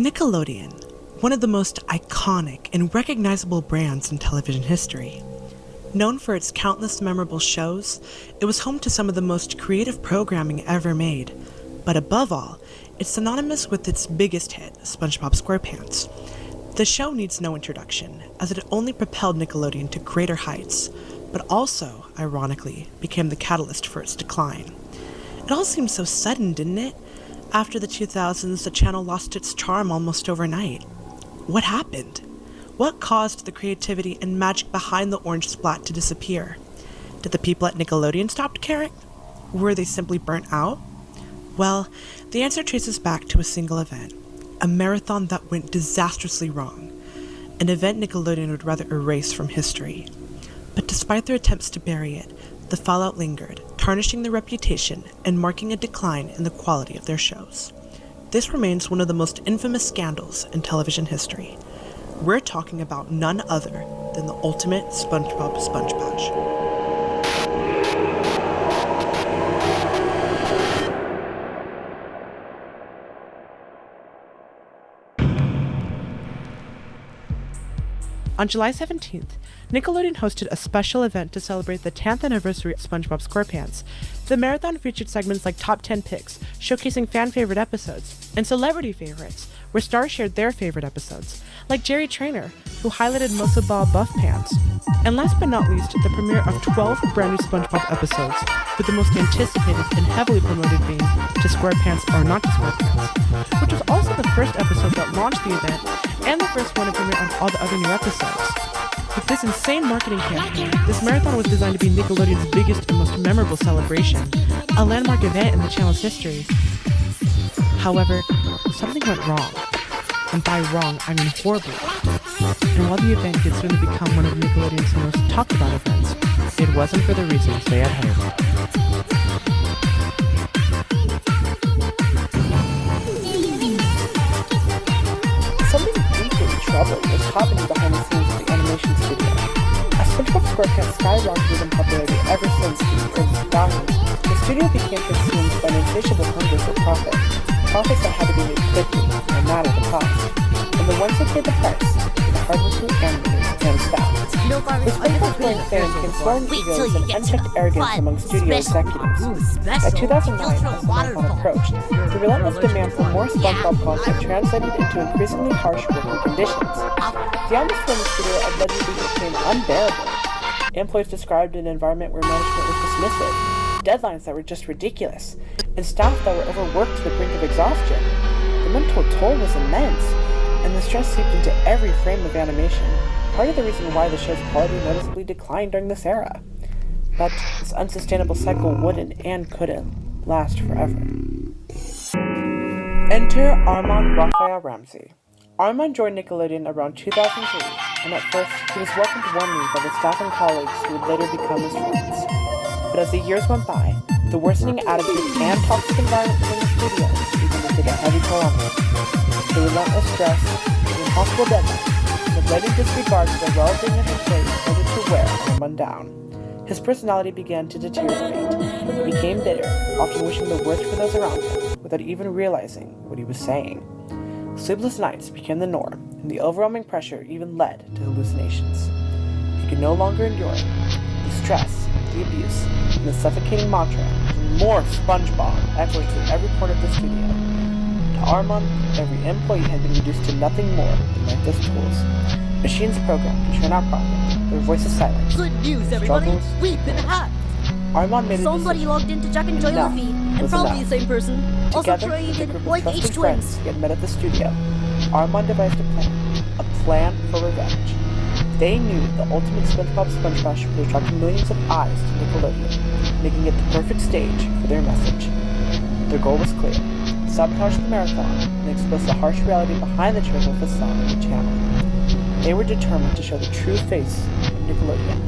Nickelodeon, one of the most iconic and recognizable brands in television history. Known for its countless memorable shows, it was home to some of the most creative programming ever made. But above all, it's synonymous with its biggest hit, SpongeBob SquarePants. The show needs no introduction, as it only propelled Nickelodeon to greater heights, but also, ironically, became the catalyst for its decline. It all seemed so sudden, didn't it? After the 2000s, the channel lost its charm almost overnight. What happened? What caused the creativity and magic behind the orange splat to disappear? Did the people at Nickelodeon stop caring? Were they simply burnt out? Well, the answer traces back to a single event, a marathon that went disastrously wrong, an event Nickelodeon would rather erase from history. But despite their attempts to bury it, the fallout lingered, tarnishing their reputation and marking a decline in the quality of their shows. This remains one of the most infamous scandals in television history. We're talking about none other than the ultimate SpongeBob Sponge Bash. On July 17th, Nickelodeon hosted a special event to celebrate the 10th anniversary of SpongeBob SquarePants. The marathon featured segments like Top 10 Picks, showcasing fan-favorite episodes, and celebrity favorites, where stars shared their favorite episodes, like Jerry Trainer, who highlighted Mosa Ball Buff Pants. And last but not least, the premiere of 12 brand new SpongeBob episodes, with the most anticipated and heavily promoted being To SquarePants or Not to SquarePants, which was also the first episode that launched the event and the first one to premiere on all the other new episodes. With this insane marketing campaign, this marathon was designed to be Nickelodeon's biggest and most memorable celebration, a landmark event in the channel's history. However, something went wrong. And by wrong, I mean horribly. And while the event did soon become one of Nickelodeon's most talked about events, it wasn't for the reasons they had hoped. Something deeply troubling was happening behind the scenes of the animation studio. As SpongeBob SquarePants skyrocketed in popularity ever since the early 2000s, the studio became consumed by an insatiable hunger for profit. Profits that had to be made quickly, no matter the cost. And the ones that paid the price were the hardworking animators and staff. With SpongeBob's growing fame came swelling egos and unchecked arrogance among studio executives. By 2009, as the marathon approached, the relentless demand for more SpongeBob content translated into increasingly harsh working conditions. The atmosphere in the studio allegedly became unbearable. Employees described an environment where management was dismissive, deadlines that were just ridiculous, and staff that were overworked to the brink of exhaustion. The mental toll was immense, and the stress seeped into every frame of animation, part of the reason why the show's quality noticeably declined during this era. But this unsustainable cycle wouldn't and couldn't last forever. Enter Armand Raphael Ramsey. Armand joined Nickelodeon around 2003, and at first he was welcomed warmly by the staff and colleagues who would later become his friends. But as the years went by, the worsening attitude and toxic environment within the studio began to take a heavy toll on him. The relentless stress, the impossible deadlines, the blatant disregard for the well-being of employees started to wear Armand down. His personality began to deteriorate. He became bitter, often wishing the worst for those around him, without even realizing what he was saying. Sleepless nights became the norm, and the overwhelming pressure even led to hallucinations. He could no longer endure it. The stress, the abuse, and the suffocating mantra of more SpongeBob echoed through every corner of the studio. To Armand, every employee had been reduced to nothing more than lifeless tools. Machines programmed to churn out profit, their voices silenced. Good news, everybody! We've been hacked! Armand made a Somebody logged into Jack and Joy Luffy, and probably the same person. Also Together, with a traded group of like trusted H friends twins. he had met at the studio, Armand devised a plan for revenge. They knew the ultimate SpongeBob Sponge Bash would attract millions of eyes to Nickelodeon, making it the perfect stage for their message. Their goal was clear: sabotage the marathon and expose the harsh reality behind the cheerful facade of the channel. They were determined to show the true face of Nickelodeon,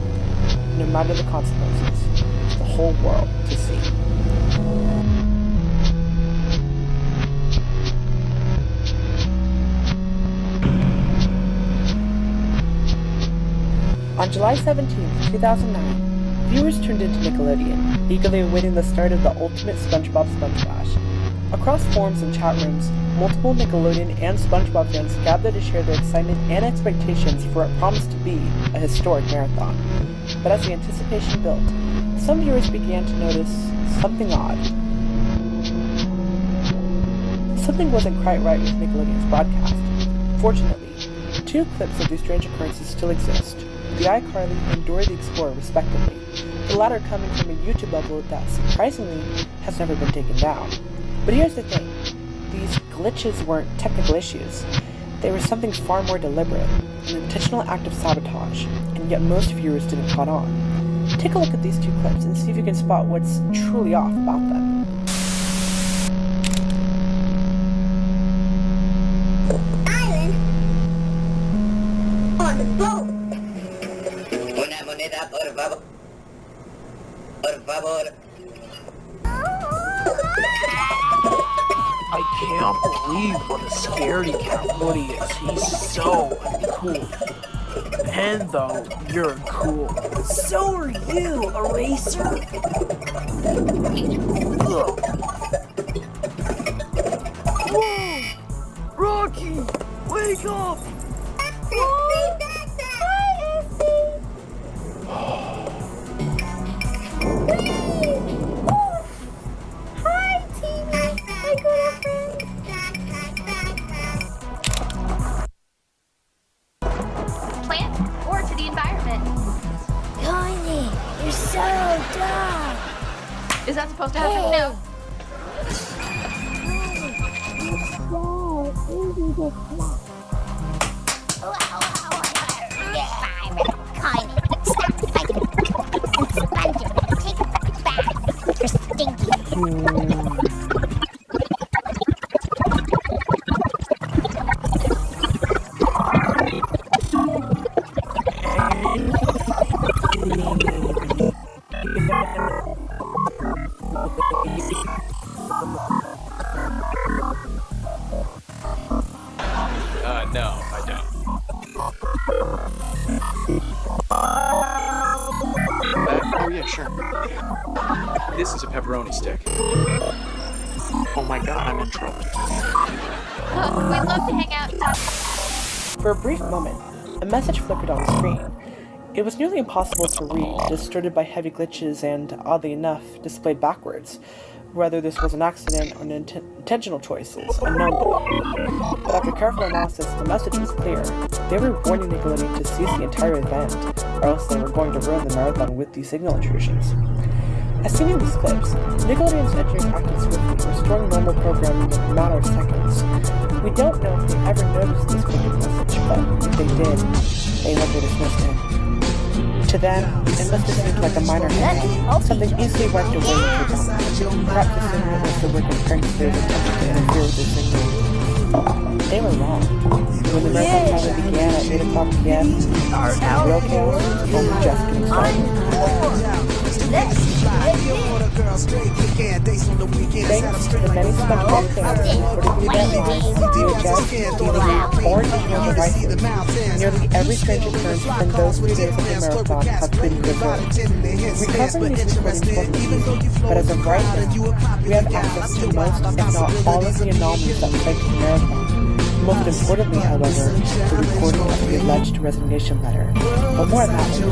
no matter the consequences, for the whole world to see. On July 17, 2009, viewers tuned into Nickelodeon, eagerly awaiting the start of the ultimate SpongeBob Sponge Bash. Across forums and chat rooms, multiple Nickelodeon and SpongeBob fans gathered to share their excitement and expectations for what promised to be a historic marathon. But as the anticipation built, some viewers began to notice something odd. Something wasn't quite right with Nickelodeon's broadcast. Fortunately, 2 clips of these strange occurrences still exist, the iCarly and Dora the Explorer respectively, the latter coming from a YouTube upload that, surprisingly, has never been taken down. But here's the thing, these glitches weren't technical issues, they were something far more deliberate, an intentional act of sabotage, and yet most viewers didn't caught on. Take a look at these 2 clips and see if you can spot what's truly off about them. Island on the boat. Una moneda, por favor. Por favor. I can't believe what a scaredy cat Woody is. He's so uncool. And though you're cool. So are you, Eraser. Ugh. Whoa! Rocky! Wake up! Plant or to the environment. Tiny, you're so dumb. Is that supposed to happen? No. Stop fighting and sponge it. Take a bath. You're stinky. No, I don't. Oh yeah, sure. This is a pepperoni stick. Oh my god, I'm in trouble. We'd love to hang out and talk. For a brief moment, a message flickered on the screen. It was nearly impossible to read, distorted by heavy glitches and, oddly enough, displayed backwards. Whether this was an accident or an intentional choice is unknown to me. But after careful analysis, the message was clear. They were warning Nickelodeon to seize the entire event, or else they were going to ruin the marathon with these signal intrusions. As seen in these clips, Nickelodeon's engineers acted swiftly, restoring normal programming in a matter of seconds. We don't know if they ever noticed this cryptic message, but if they did, they likely dismissed it. To them, it must have seemed like a minor hiccup, something easily wiped away with the time, perhaps assuming it was the work of pranksters attempting to interfere with their signal. They were wrong. When the marathon finally began at 8 o'clock p.m., the real chaos was only just getting started. Thanks to the many SpongeBob fans who recorded the event live, VHS, DVD, or digital devices, nearly every strange occurrence from those 2 days of the marathon has been preserved. Recovering these recordings wasn't easy, but as of right now, we have access to most, if not all, of the anomalies that plagued the marathon. Most importantly, however, the recording of the alleged resignation letter. But more on that later.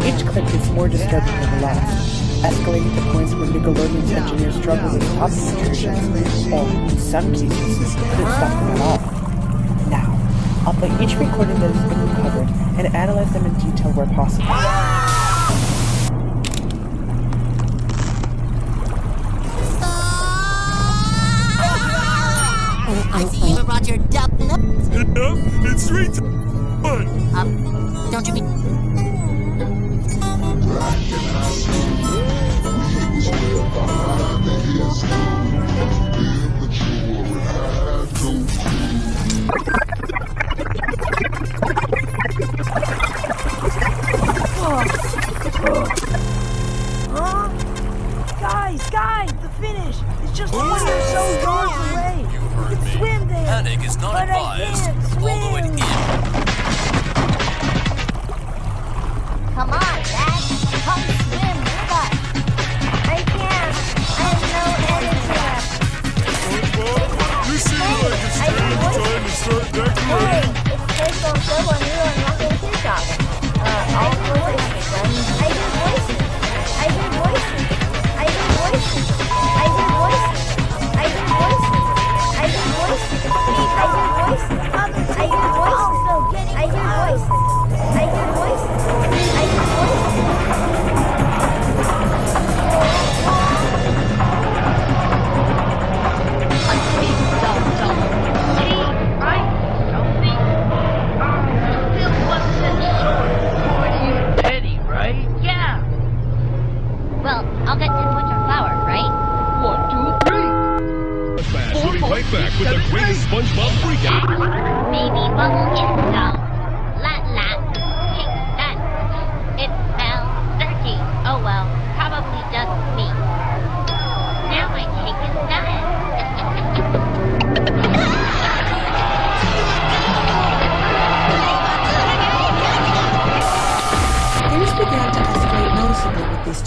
Each clip gets more disturbing than the last, escalating to points where Nickelodeon's engineers struggle with stopping intrusions, or, in some cases, couldn't stop them at all. Now, I'll play each recording that has been recovered and analyze them in detail where possible. I see you brought your doublet. It's sweet. Don't you mean... Guys, the finish! It's just 20 or so yards away! You heard me. Swim there! Panic is not But advised. I can't swim! Although it is.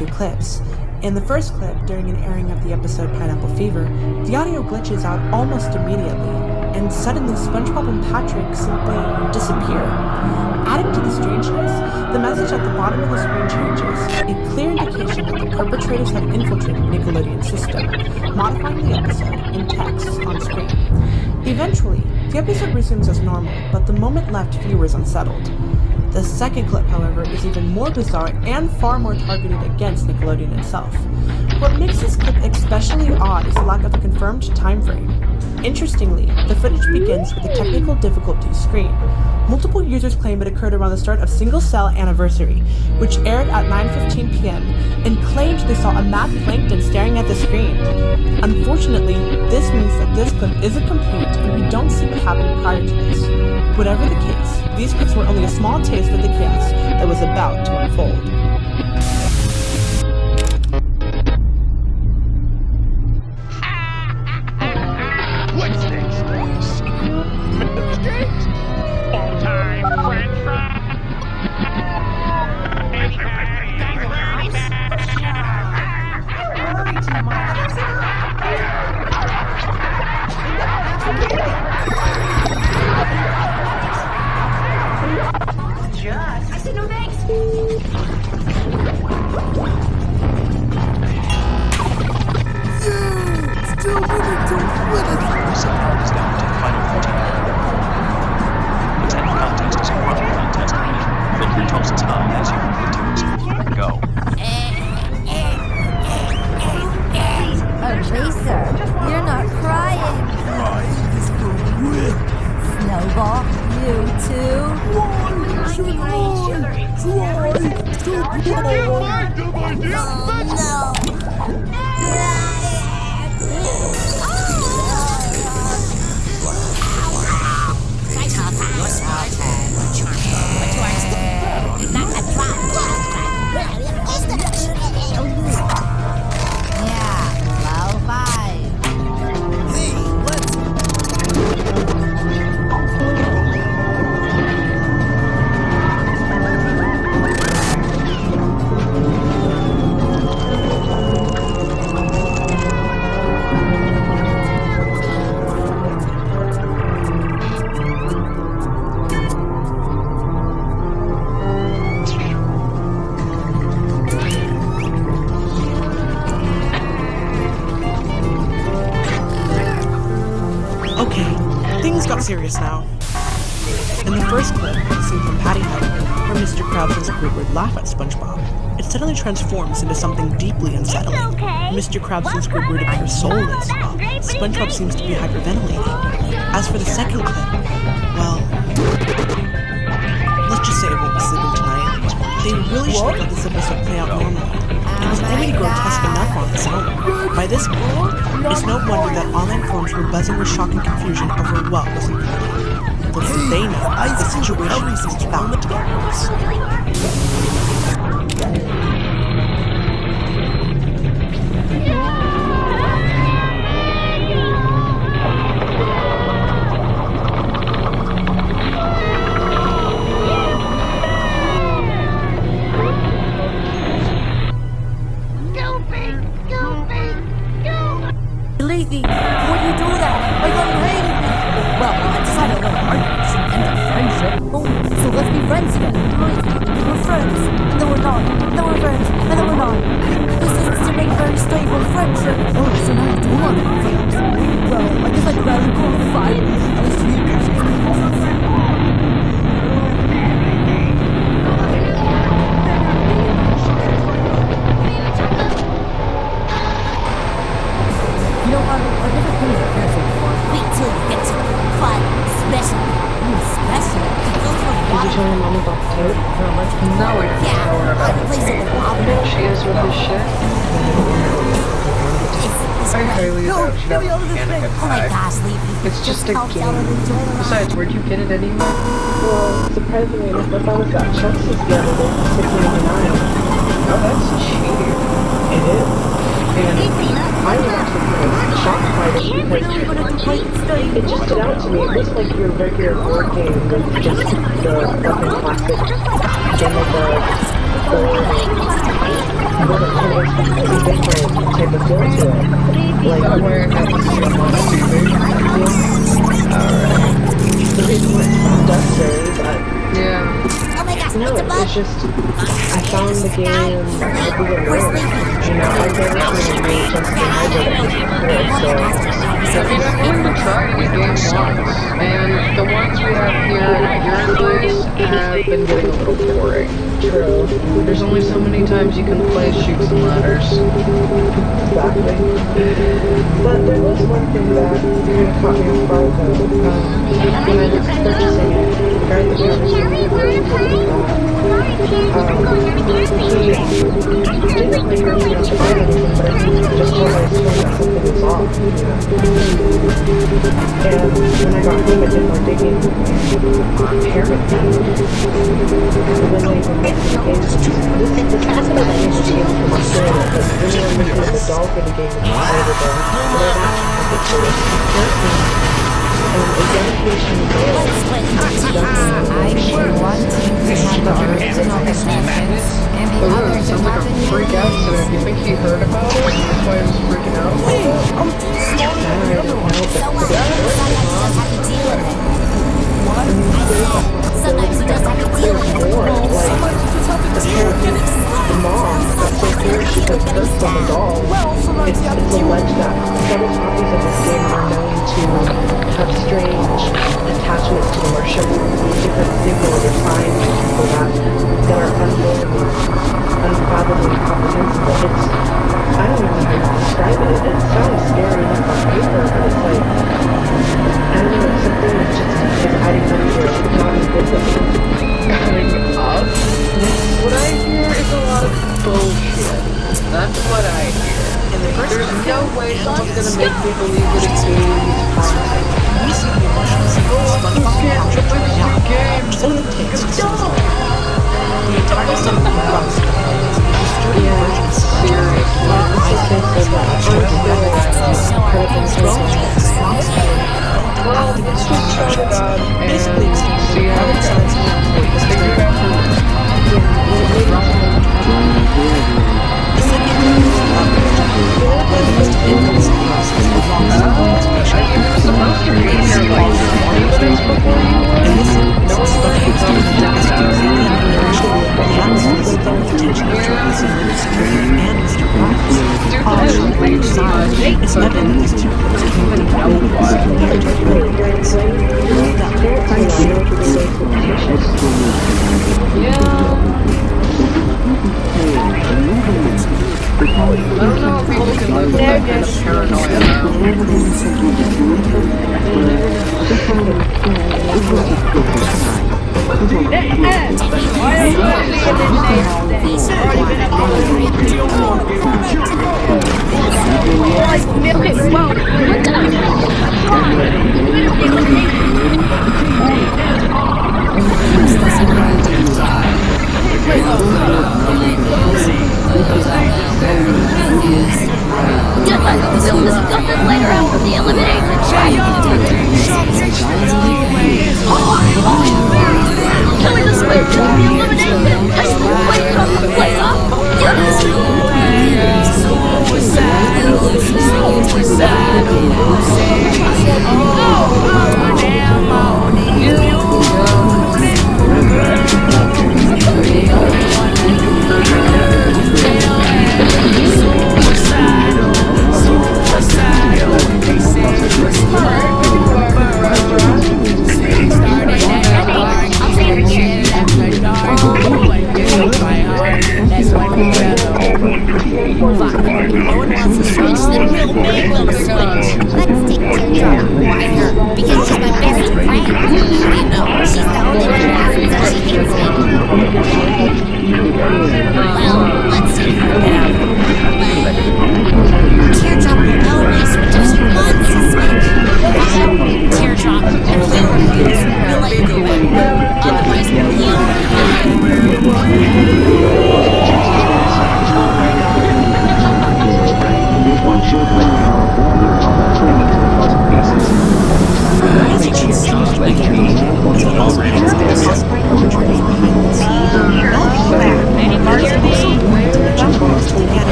two clips. In the first clip, during an airing of the episode Pineapple Fever, the audio glitches out almost immediately, and suddenly SpongeBob and Patrick simply disappear. Adding to the strangeness, the message at the bottom of the screen changes, a clear indication that the perpetrators have infiltrated Nickelodeon's system, modifying the episode in text on screen. Eventually, the episode resumes as normal, but the moment left viewers unsettled. The second clip, however, is even more bizarre and far more targeted against Nickelodeon itself. What makes this clip especially odd is the lack of a confirmed time frame. Interestingly, the footage begins with a technical difficulty screen. Multiple users claim it occurred around the start of Single Cell Anniversary, which aired at 9:15 p.m., and claimed they saw a mad plankton staring at the screen. Unfortunately, this means that this clip isn't complete and we don't see what happened prior to this. Whatever the case, these clips were only a small taste of the chaos that was about to unfold. What's next? All-time French fry. I said no thanks. Still winning to win it. Some part is down to the final 14. Pretend contest is a running contest. Fill your toes as high as you want to. Go. Eraser, you're not crying. Crying is for win. Snowball, you too. Why should I try to play? Oh, Things got serious now. In the first clip, seen from Patty Head, where Mr. Krabs and Squidward laugh at SpongeBob, it suddenly transforms into something deeply unsettling. Mr. Krabs and Squidward appear soulless, while SpongeBob seems to be hyperventilating. As for the second clip, well, let's just say I won't be sleeping tonight. They really should have let this episode play out normally. It was already grotesque enough on its own. By this point, it's no wonder that online forums were buzzing with shock and confusion over what was included. Little did they know, the situation was about to get worse. Lazy, what do you do that? I got hated me. Well, I decided to arguments and a friendship. Oh, so let's be friends again. We're friends, and then we're not. Then we're friends, and then we're not. This is to make a very stable friendship. Oh, so now you do want to be friends. Well, I guess I'd rather go fight. At least you appreciate me. You know, I've never been in a person before. Wait till you get to the fun, special. Special? To go for a walk. Did you tell your mom about the tape? No, we didn't tell her about it. Place it with Robin. She is with his shit? I highly doubt she got mechanic at Oh my 5. gosh, Leafy. It's just a calm down and game. enjoy the ride. Besides, where'd you get it anyway? Well, surprisingly enough, I found it got Chelsea's the other day for $6.99. Oh, that's cheap. It is. And I was actually shocked by this because it just stood out to me. It looks like your regular board game with just the fucking classic Game of the board and different type of feel to it. Like Where it happens to be on TV. the reason why it does vary, but Yeah. no, it's just I found the game overwhelming. You know, I've never seen a game just in hybrid before, so I've been willing to try any game once, and the ones we have here at your place have been getting a little boring. true. There's only so many times you can play Chutes and Ladders. Exactly. But there was one thing that kind of caught me off guard though. When I was purchasing it, the guy that was selling it told me that he didn't like really want to buy anything, but I think he just told my store that something was off, you know. And when I got home, I did more digging on Parent Thing. When they were making the game, this has been a language game from Australia, but when they were making the doll for the game, which is over there, they're not particularly apparently a dedication male I want to have the original possessions, and the Oh, other it sounds like a freak accident. You think he heard about it? That's why he was freaking out? Sometimes he does have to deal with it. the mom got so scared she put curse on the doll. It's alleged that several copies of this game are known to have strange attachments to them or show different signals or signs to people that are unfathomably comprehensible. It's, I don't even know how to describe it. It sounds scary enough on paper, but it's like, I don't know, it's something that just is adding up to it, not in a good way. Adding up? What I hear is a lot of bullshit. That's what I hear. There's no way someone's gonna make me believe that a game is promising. We see the emotional signals SpongeBob captured during the game, and the takes to the entire system of Bob's Well, let's just shut it up and basically see how it goes. Figure it out from there. the second one of the most infamous process of long information. You were supposed to be here like 20 minutes before you were. And this is especially completely unusual. The atmosphere is full of attention to Mr. and Mr. Ross. All shown side, it's evident that these two groups came together I don't know if people can live with that kind of paranoia now. Later out from the elimination. Can we just wait till the elimination? Just wait on the playoff.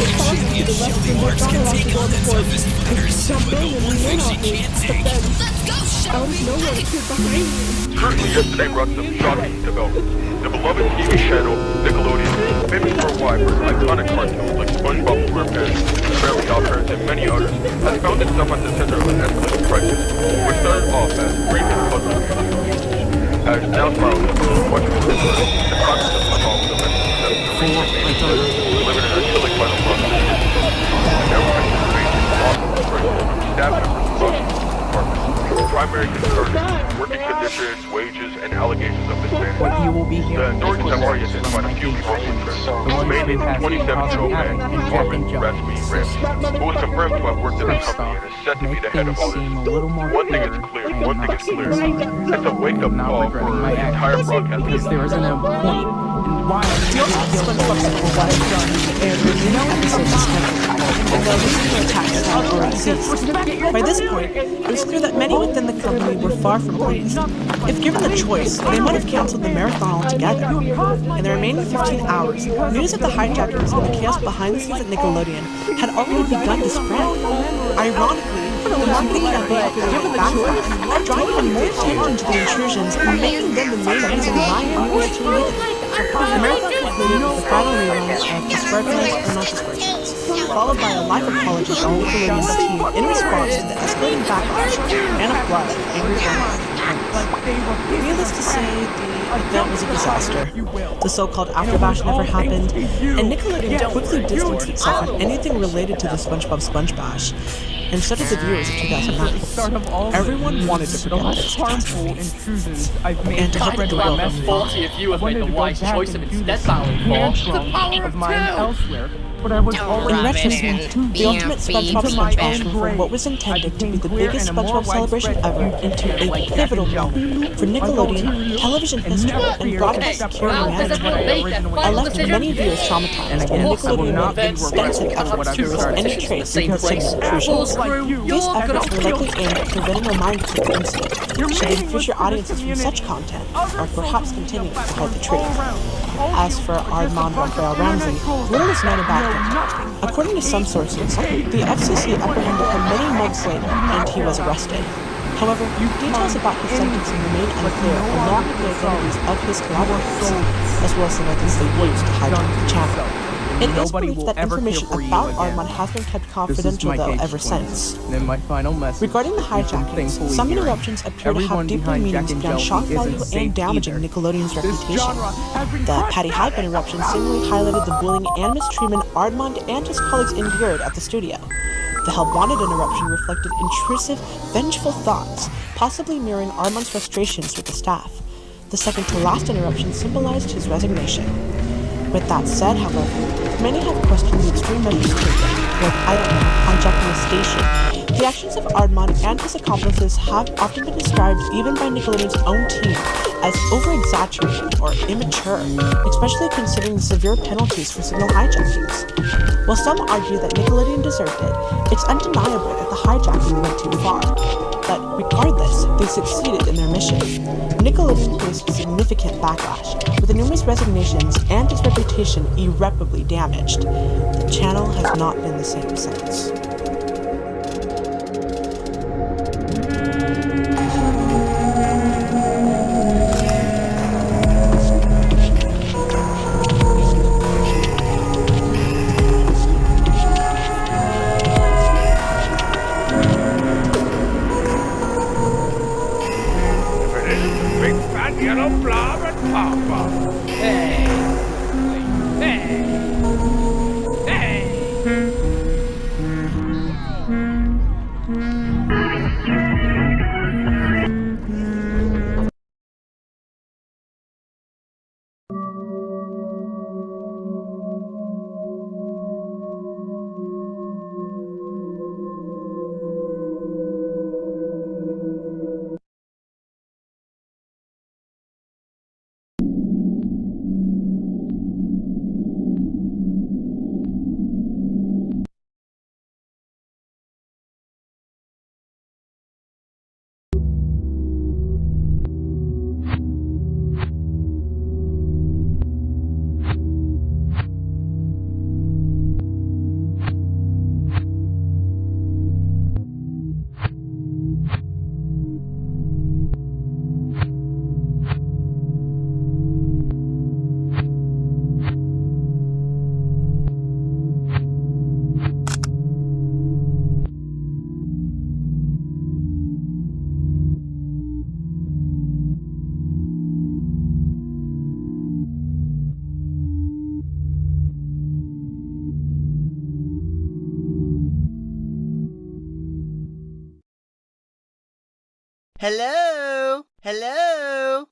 responsible for the rest of them. They're not allowed to go on the court. Jump in and lean on me. But then, out of nowhere, it appeared behind me. Currently, yesterday brought some shocking developments. The beloved TV channel, Nickelodeon, famous worldwide for iconic cartoons like SpongeBob SquarePants, Fairly OddParents, and many others, has found itself at the center of an escalating crisis, which started off as brief and puzzling as now spiraled into much more difficult. The concept of football was eventually delivered in a chilling final process. And now we're facing awesome staff members across the department. Primary concern is working conditions, wages, and allegations of mismanagement. You will be The hearing authorities have already identified a few people of interest, mainly the 27-year-old man, Marvin Raspy Ramsey, who was confirmed to have worked at the company and is said to be the head of all this. One thing is clear, it's a wake-up call for the entire broadcast. Because there isn't a point in why The ultimate SpongeBob sequel was done aired with new episodes scheduled, although the sequel attacks had already ceased. By this point, it was clear that many within the company were far from pleased. If given the choice, they might have canceled the marathon altogether. In the remaining 15 hours, news of the hijackings and the chaos behind the scenes at Nickelodeon had already begun to spread. Ironically, the marketing campaign appeared to backfire, drawing even more attention to the intrusions and making them the main reason why anyone was tuning in. The marathon concluded with the final reruns of The SquarePants and Not the SquarePants, followed by a live apology from Nickelodeon's team in response to the escalating backlash and a flood of angry fans. Needless to say, the event was a disaster. The so-called afterbash never happened, and Nickelodeon quickly distanced itself from anything related to the SpongeBob Sponge Bash, and so did the viewers of 2009. Everyone wanted to forget this intrusions I've made and to help the world move on. Faulty if you have made the wise choice of instead bowing for the power of mine elsewhere. But I was In retrospect, the ultimate SpongeBob Sponge Bash went from what was intended to be the biggest SpongeBob celebration ever into a pivotal moment for Nickelodeon, television history, and broadcast security management. I left many viewers traumatized, and Nickelodeon made extensive efforts to erase any trace of signal intrusions. These efforts were likely aimed at preventing reminders of the incident, shielding future audiences from such content, or perhaps continuing to hide the truth. As for Armand Raphael Ramsey, little is known about him. According to some sources, the FCC apprehended him many months later and he was arrested. However, details about his sentencing remain unclear along with the identities of his collaborators, as well as the methods they used to hijack the channel. It is believed that information about Armand has been kept confidential, though, ever since. Regarding the hijackings, some interruptions appear to have deeper meanings beyond shock value and damaging Nickelodeon's reputation. The Patty Hype interruption seemingly highlighted the bullying and mistreatment Armand and his colleagues endured at the studio. The Help Wanted interruption reflected intrusive, vengeful thoughts, possibly mirroring Armand's frustrations with the staff. The second-to-last interruption symbolized his resignation. With that said, however, many have questioned the extreme measures taken, like, hijacking a station. The actions of Armand and his accomplices have often been described, even by Nickelodeon's own team, as over-exaggerated or immature, especially considering the severe penalties for signal hijackings. While some argue that Nickelodeon deserved it, it's undeniable that the hijacking went too far. But regardless, they succeeded in their mission. Nickelodeon faced significant backlash, with numerous resignations and its reputation irreparably damaged. The channel has not been the same since. Hello? Hello?